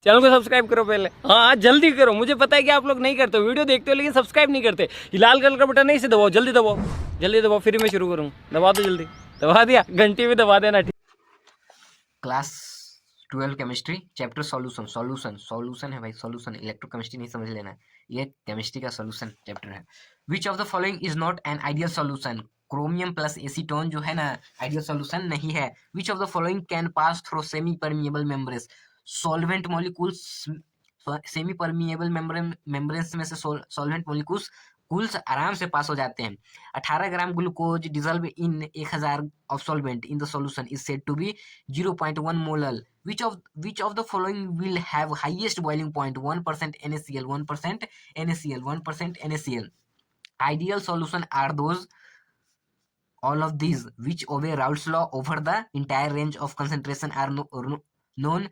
Channel को subscribe करो पहले। हाँ जल्दी करो, मुझे पता है कि आप लोग नहीं करते हो, वीडियो देखते हो लेकिन सब्सक्राइब नहीं करते। ये लाल कलर का बटन नहीं, इसे दबाओ, जल्दी दबाओ, जल्दी दबाओ, फिर मैं शुरू करूँ। दबा दो जल्दी, दबा दिया, घंटी भी दबा देना। Class 12 chemistry chapter solution solution solution है भाई, सॉल्यूशन। इलेक्ट्रोकेमिस्ट्री नहीं समझ लेना, ये केमिस्ट्री का सॉल्यूशन चैप्टर है। Which of the following is not an ideal solution? Chromium plus acetone जो है ना, आइडियल सॉल्यूशन नहीं है। Which of the following can pass through semi permeable membranes? Solvent molecules, semi permeable membranes में से solvent molecules cools आराम से पास हो जाते हैं। 18 gram glucose dissolve in 1000 of solvent in the solution is said to be 0.1 molal. Which of the following will have highest boiling point? 1% NaCl, 1% NaCl, 1% NaCl. Ideal solution are those all of these which obey Raoult's law over the entire range of concentration are known.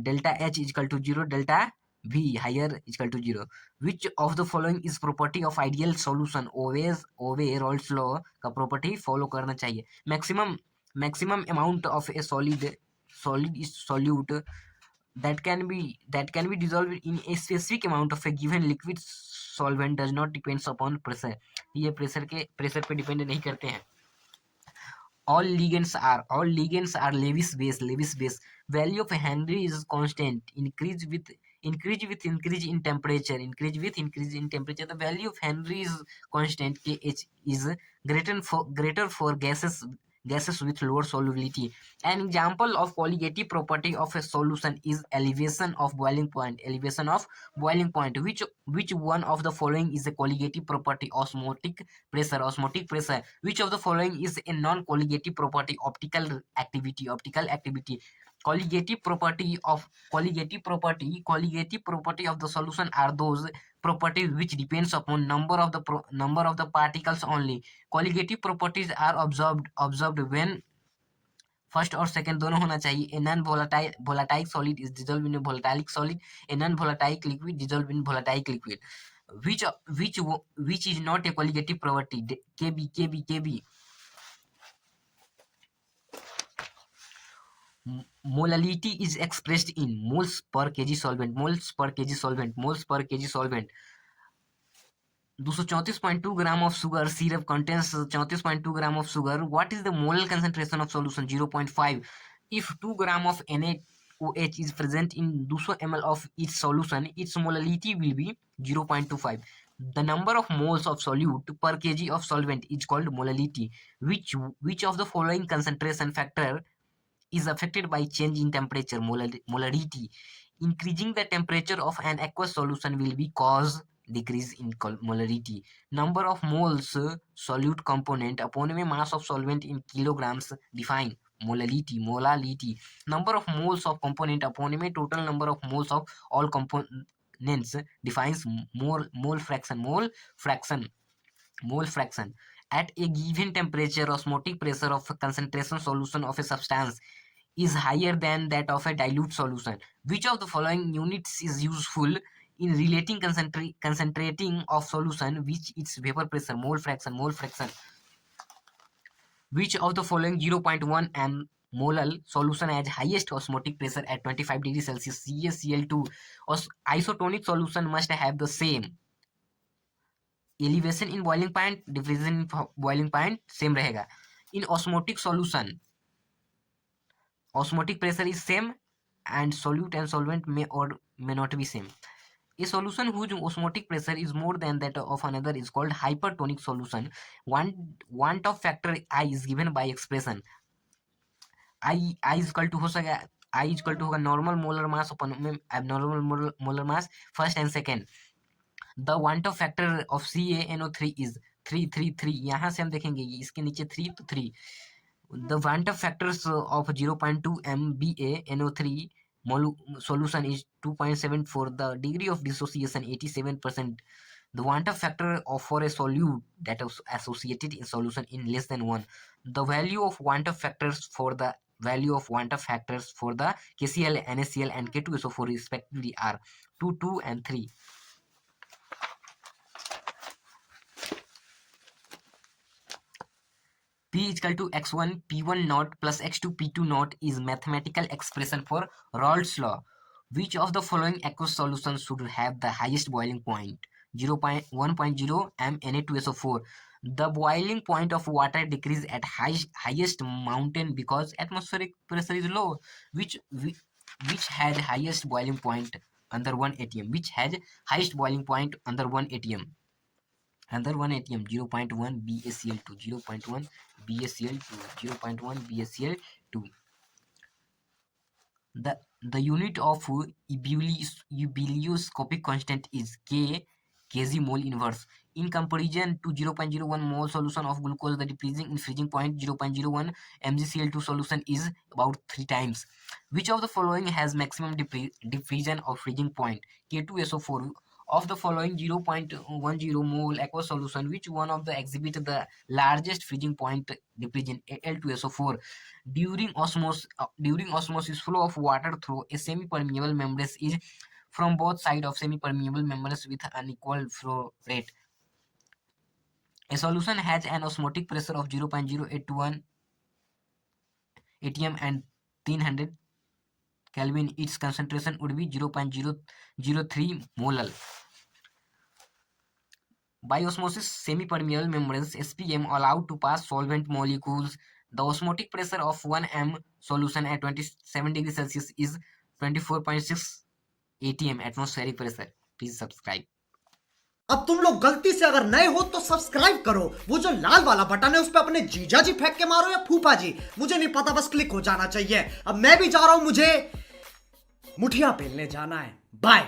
Delta H is equal to 0, delta V higher is equal to 0. Which of the following is property of ideal solution? Always obey Raoult's law का property follow करना चाहिए. Maximum amount of a solid is solute that can be dissolved in a specific amount of a given liquid solvent does not depends upon pressure. ये pressure पे depend नहीं करते हैं. All ligands are Lewis base. Value of Henry is constant. Increase with increase in temperature. The value of Henry is constant. Kh is greater for gases with lower solubility. An example of colligative property of a solution is elevation of boiling point. Which one of the following is a colligative property? Osmotic pressure. Which of the following is a non-colligative property? Optical activity. Colligative property of the solution are those properties which depends upon number of the particles only. Colligative properties are observed when first और second दोनों होना चाहिए. A non volatile solid is dissolve in volatile solid. A non volatile liquid dissolve in volatile liquid. which is not a colligative property? Kb. Molality is expressed in moles per kg solvent. 234.2 gram of sugar syrup contains 34.2 gram of sugar. What is the molar concentration of solution? 0.5. If 2 gram of NaOH is present in 200 ml of each solution, its molality will be 0.25. The number of moles of solute per kg of solvent is called molality. Which of the following concentration factor is affected by change in temperature? Molarity. Increasing the temperature of an aqueous solution will be cause decrease in molarity. Number of moles solute component upon a mass of solvent in kilograms define molality. Number of moles of component upon a total number of moles of all components defines mole fraction. At a given temperature, osmotic pressure of a concentration solution of a substance is higher than that of a dilute solution. Which of the following units is useful in relating concentrating of solution which its vapor pressure? Mole fraction. Which of the following 0.1 m molal solution has highest osmotic pressure at 25 degrees Celsius? CaCl2. Isotonic solution must have the same elevation in boiling point, diffusion in boiling point same रहेगा. In osmotic solution, osmotic pressure is same and solute and solvent may or may not be same. A solution whose osmotic pressure is more than that of another is called hypertonic solution. Want of factor I is given by expression. I is equal to हो सके I is equal to होगा normal molar mass upon abnormal molar mass first and second. The want of factor of CaNO3 is 3. यहाँ से हम देखेंगे इसके नीचे 3 तो 3. The want of factors of 0.2 MbA NO3 solution is 2.74. The degree of dissociation 87%. The want of factor for a solute that is associated in solution in less than 1. The value of want of factors for the KCl, NaCl and K2SO4 respectively are 2 and 3. P is equal to x1 p1 naught plus x2 p2 naught is mathematical expression for Raoult's law. Which of the following aqueous solutions should have the highest boiling point? 1.0 m Na2SO4. The boiling point of water decreases at highest mountain because atmospheric pressure is low. Which has highest boiling point under 1 atm? Which has highest boiling point under 1 atm? Under 1 atm, 0.1 BaCl2, 0.1 BaCl2, 0.1 BaCl2. The unit of ebullioscopic constant is kg mole inverse. In comparison to 0.01 mole solution of glucose, the decreasing in freezing point 0.01 mgCl2 solution is about 3 times. Which of the following has maximum diffusion of freezing point? K2SO4. Of the following 0.10 mole aqueous solution, which one of the exhibit the largest freezing point diffusion? Al2SO4. During osmosis, flow of water through a semi-permeable membrane is from both sides of semi-permeable membranes with unequal flow rate. A solution has an osmotic pressure of 0.0821 atm and 300 Kelvin. Its concentration would be 0.003 molar. By osmosis, semi-permeable membranes SPM allowed to pass solvent molecules. The osmotic pressure of 1 m solution at 27 degrees Celsius is 24.6 atm atmospheric pressure. Please subscribe. अब तुम लोग गलती से अगर नए हो तो subscribe करो, वो जो लाल वाला बटन है उस पे अपने जीजा जी फेंक के मारो या फूफा जी, मुझे नहीं पता, बस क्लिक हो जाना चाहिए। अब मैं भी जा रहा हूं, मुझे मुठिया पेलने जाना है। बाय।